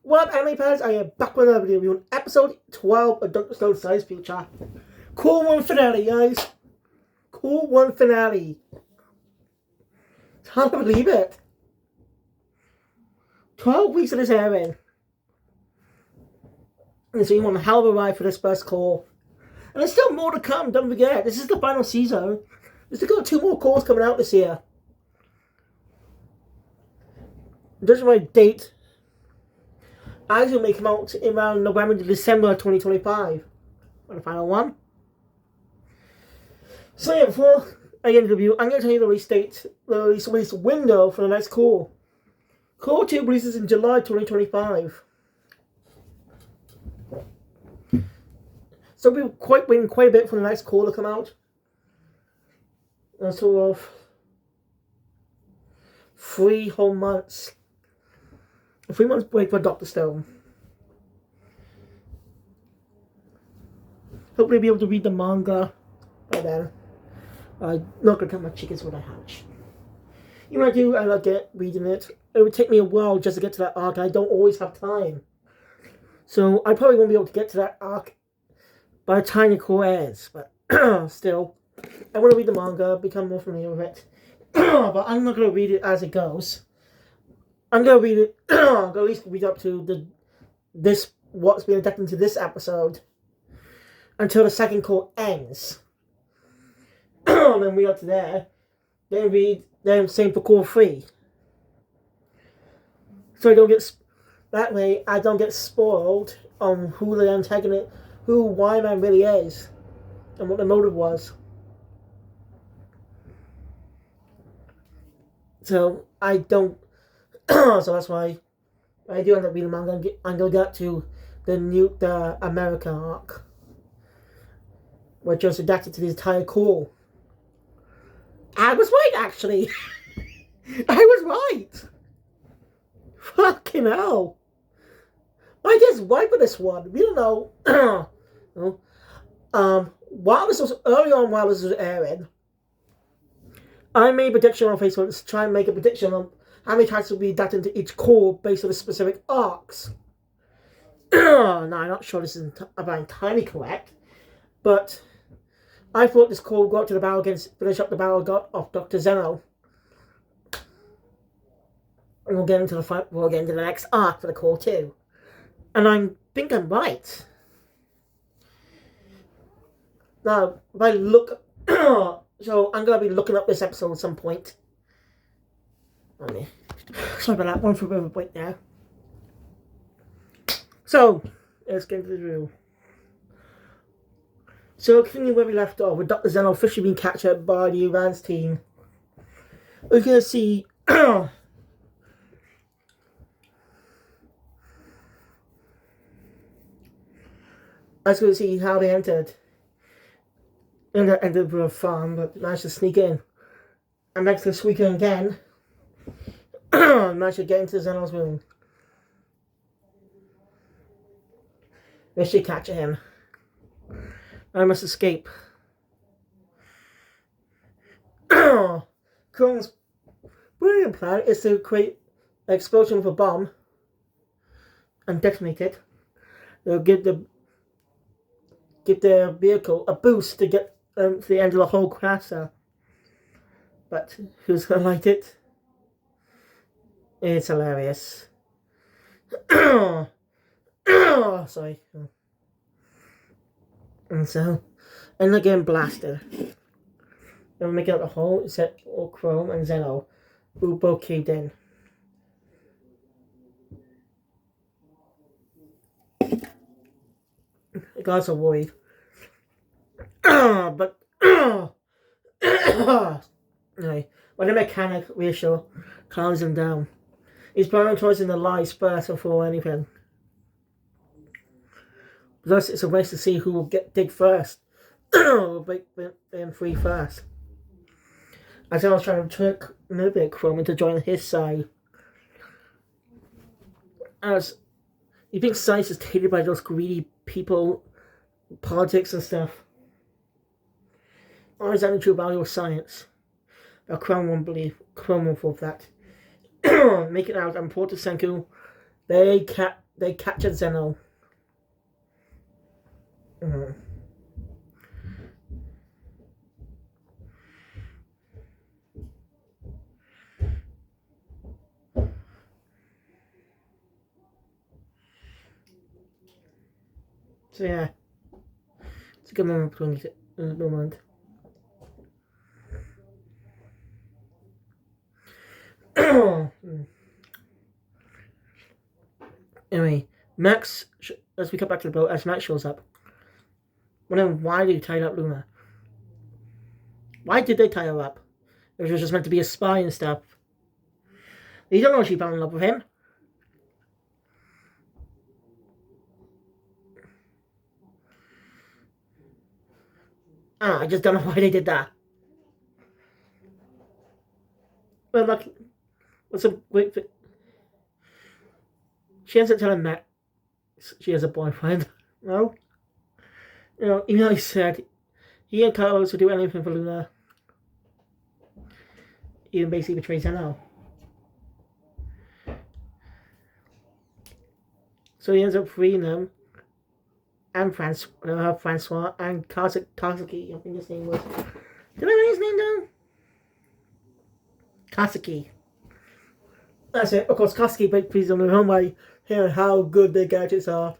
What up, anime fans? I am back with another video reviewing episode 12 of Dr. Stone's Science Future. Cool one finale, guys. Cool one finale. Can't believe it. 12 weeks of this airing. And so you want a hell of a ride for this first call. And there's still more to come, don't forget. This is the final season. There's still got 2 more calls coming out this year. Judging by date, actually may come out around November to December 2025 for the final one. So yeah, before I get into the review, I'm going to tell you the release date, the release window for the next call. Call 2 releases in July 2025. So we're waiting quite a bit for the next call to come out. And sort of 3 whole months. A 3 months break for Dr. Stone. Hopefully I'll be able to read the manga by then. I'm not going to count my chickens when I hatch. Even if I do, I like reading it. It would take me a while just to get to that arc. I don't always have time. So I probably won't be able to get to that arc by the time the core ends. But still, I want to read the manga, become more familiar with it. But I'm not going to read it as it goes. I'm going to read it, I'm going to at least read up to what's being adapted into this episode until the second call ends. Then read up to there. Then same for call 3. So I don't get, that way I don't get spoiled on who the antagonist, who Y-Man really is, and what the motive was. So I don't. So that's why I do end up reading manga. I'm going to get to the America arc, which was adapted to the entire call. I was right, actually. I was right. Fucking hell. I guess right for this one. We don't know. While this was early on, while this was airing, I made a prediction on Facebook to try and make a prediction on how many characters will be adapted into each core based on the specific arcs. Now, I'm not sure this is entirely correct, but I thought this core would go up to the battle finish up the battle of Dr. Zeno. And we'll get into the fight, we'll get into the next arc for the core too. And I think I'm right. Now, if I look, so I'm going to be looking up this episode at some point. Sorry about that, one for a bit of a break now. So, let's get into the review. So, continuing where we left off, with Dr. Zeno officially being captured by the Iran's team, we're going to see I was going to see how they entered. And they entered with a farm, but managed to sneak in. And next to sneak in again, managed to get into Zeno's room. They should capture him. I must escape. Kron's brilliant plan is to create an explosion with a bomb and detonate it. They'll give the vehicle a boost to get to the end of the whole cluster. But who's gonna light it? It's hilarious. Sorry. And so, and they're getting blasted. They're making up the hole, except for Chrome and Zeno, who both caved in. The guys are worried. But anyway, when the mechanic reassure calms him down, he's prioritizing the lives first before anything. Thus, it's a race to see who will dig first, or break them free first. As I was trying to manipulate Chrome to join his side, as he thinks science is tainted by those greedy people, politics and stuff. Or is that the true value of science? But Chrome won't believe. Chrome won't fall for that. Making out and Porto Senku, they captured Zeno. Mm-hmm. So yeah, it's a good moment. Anyway, Max, as we come back to the boat, as Max shows up, wondering why did he tie up Luna? Why did they tie her up? It was just meant to be a spy and stuff. You don't know she fell in love with him. I just don't know why they did that. Well, like, what's a great thing? She ends up telling Max she has a boyfriend. No? You know, even though he said he and Carlos would do anything for Luna. Even basically betrays her now. So he ends up freeing them. And Francois and Kazuki, I think his name was. Did I write his name down? Kazuki. That's it. Of course, Kazuki but please on their own by hearing how good their gadgets are.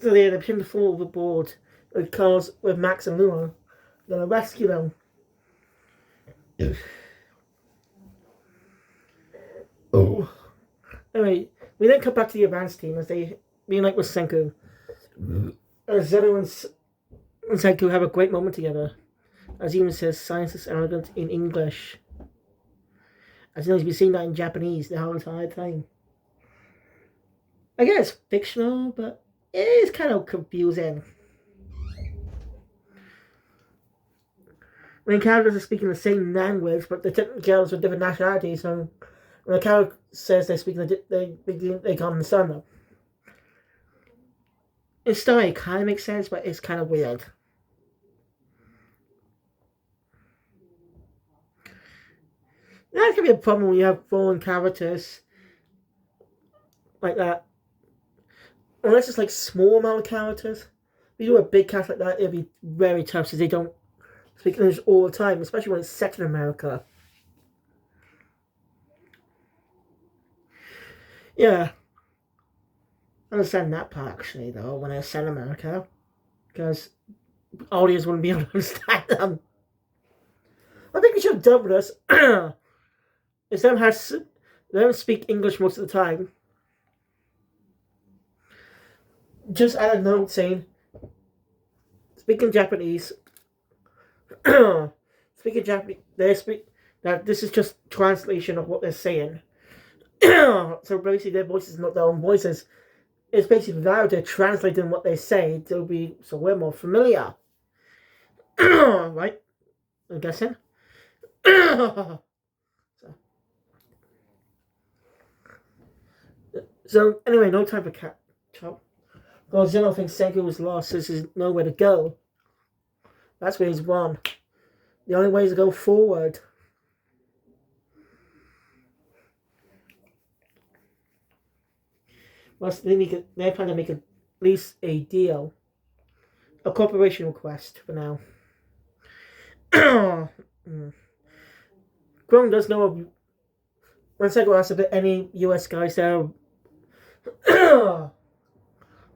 So they end up fall overboard with Max and Luna. They're gonna rescue them. Oh. Anyway, we then come back to the advance team as they reunite with Senku. Zeno and Senku have a great moment together. As he even says, science is arrogant in English. As you know, he's been saying that in Japanese the whole entire time. I guess it's fictional, but it is kind of confusing. When characters are speaking the same language, but the girls with different nationalities, so when a character says they're speaking, they can't understand them. In story, it kind of makes sense, but it's kind of weird. That can be a problem when you have foreign characters like that. Unless it's like small amount of characters. If you do a big cast like that, it'll be very tough because they don't speak English all the time, especially when it's set in America. Yeah. I understand that part actually, though, when it's set in America. Because audience wouldn't be able to understand them. I think we should have done with this. Is they don't speak English most of the time. Just add a note saying, speaking Japanese. Speaking Japanese, that this is just translation of what they're saying. So basically, their voices, not their own voices. It's basically now they're translating what they say to be so we're more familiar. Right? I'm guessing. So anyway, no time for catch up. Because Zeno thinks Senku was lost, so there's nowhere to go. That's where he's won. The only way is to go forward. Well, they're trying to make at least a deal. A cooperation request for now. Grom does know of. When Senku asks if any US guys that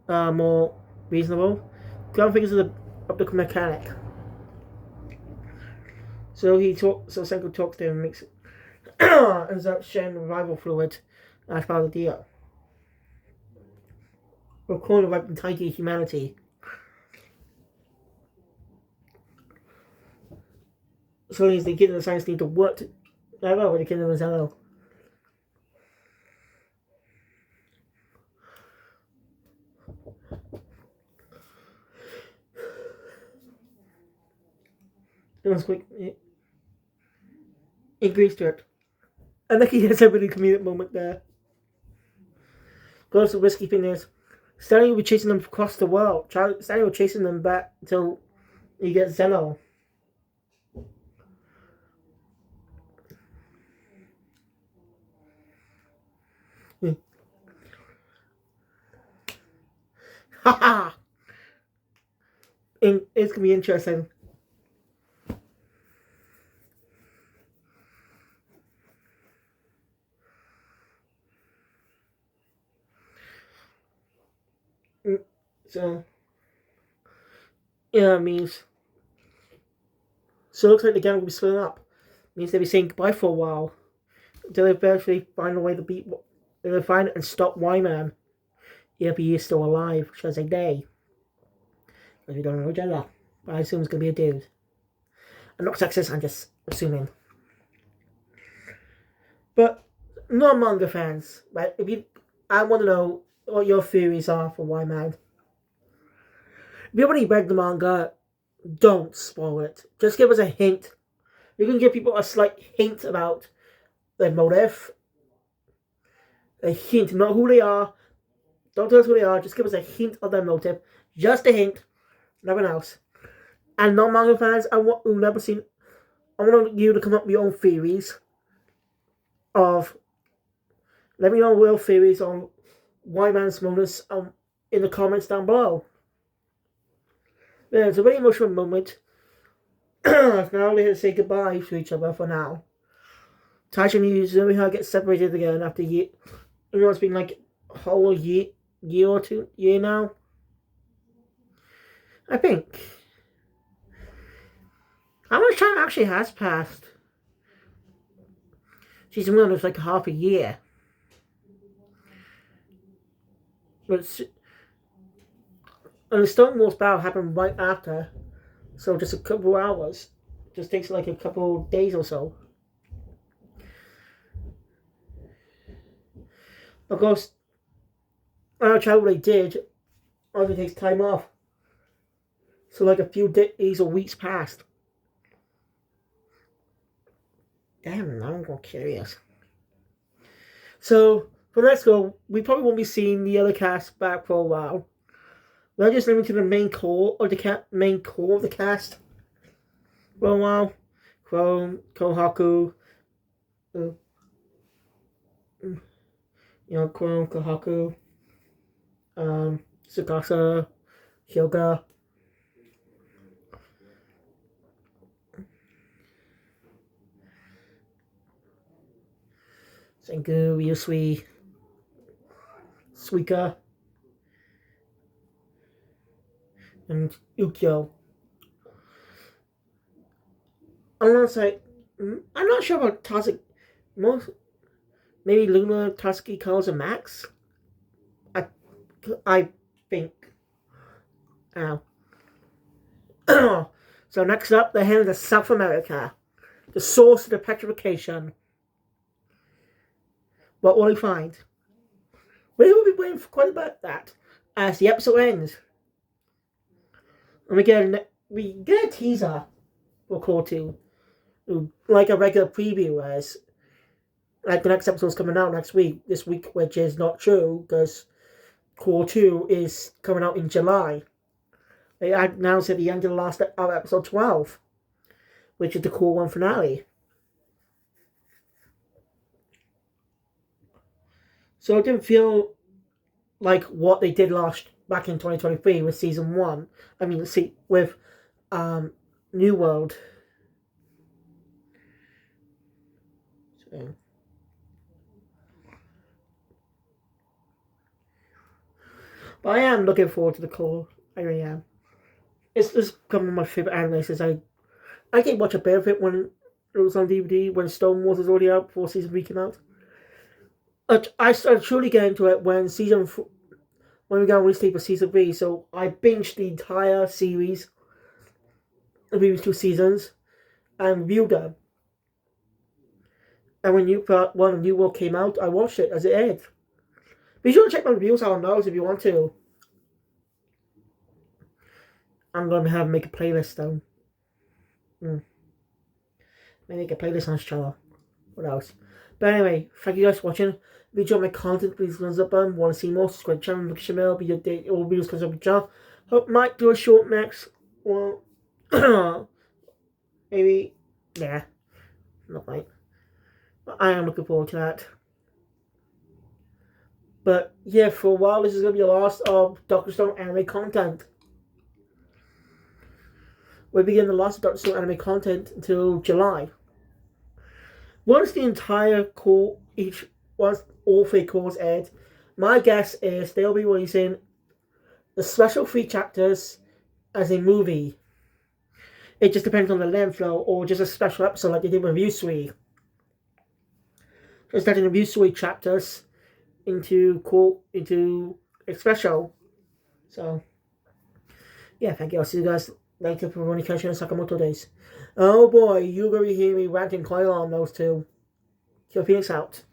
are more reasonable, Grom thinks of the mechanic. So Senku talks to him and makes ends up sharing revival fluid as part of the deal. We're calling it right entire humanity. So means the kingdom of science need to work together with the kingdom of Zeno. It was quick. It agrees to it. I think he has a really comedic moment there. Goes the risky thing is, Stanley will be chasing them across the world. Stanley will be chasing them back until he gets Zeno. Haha! It's gonna be interesting. So, yeah, it means. So it looks like the gang will be splitting up. It means they'll be saying goodbye for a while. Until they eventually find a way to beat. They'll find it and stop Y-Man. If he is still alive, should I say they? Because we don't know gender. But I assume it's going to be a dude. I'm not sexist, I'm just assuming. But, not manga fans, right? I want to know what your theories are for Y-Man. If you've already read the manga, don't spoil it. Just give us a hint. You can give people a slight hint about their motive. A hint, not who they are. Don't tell us who they are. Just give us a hint of their motive. Just a hint. Nothing else. And non-manga fans, who've never seen, I want you to come up with your own theories of. Let me know your theories on Y-Man's motives in the comments down below. Yeah, it's a very emotional moment. Now we're here to say goodbye to each other for now. Tasha and Yuzumi get separated again after a year. You know, it's been like a whole year or 2 year now. I think. How much time actually has passed? Season 1 was like half a year. But and the Stonewall's battle happened right after. So just a couple hours. Just takes like a couple days or so. Of course, I don't know what they did. Only takes time off. So like a few days or weeks passed. Damn, now I'm curious. So for next go, we probably won't be seeing the other cast back for a while. We're just limited to the main core of the cast for a while. Chrome, Kohaku, Chrome, Kohaku, Tsukasa, Hyoga. Senku, Ryusui, Suika, and Ukyo. I'm not sure about Tatsuki. Maybe Luna, Tatsuki, Colors, and Max. I think. Ow. So next up, the hand of South America, the source of the petrification. What will we find? We will be waiting for quite a bit of that as the episode ends. And we get a teaser for Core 2. Like a regular preview, as like the next episode's coming out this week, which is not true because Core 2 is coming out in July. They announced at the end of the last episode 12, which is the Core 1 finale. So it didn't feel like what they did back in 2023 with season 1. I mean, with New World. So. But I am looking forward to the Core. I really am. It's just one of my favorite animes. I did watch a bit of it when it was on DVD, when Stonewall was already out before season 3 came out. I started truly getting into it when we got release date for season 3, so I binged the entire series, the previous 2 seasons, and reviewed them. And when New World came out, I watched it as it aired. Be sure to check my reviews out on those if you want to. I'm going to make a playlist though. Maybe make a playlist on this channel. What else? But anyway, thank you guys for watching. If you enjoyed my content, please thumbs up button. Want to see more? Subscribe to the channel. Look at your mail. Be your date. All videos comes up the channel. Hope might do a short next. Well, maybe. Yeah. Not right. But I am looking forward to that. But yeah, for a while this is going to be a loss of Doctor Stone anime content. We begin the loss of Doctor Stone anime content until July. Once the entire core, once all 3 cores aired, my guess is they'll be releasing the special 3 chapters as a movie. It just depends on the length though, or just a special episode like they did with Usui. Just adding the Usui chapters into a special. So yeah, thank you. I'll see you guys later for Rurouni and Sakamoto days. Oh boy, you're gonna hear me ranting quite a lot on those two. Kill Phoenix out.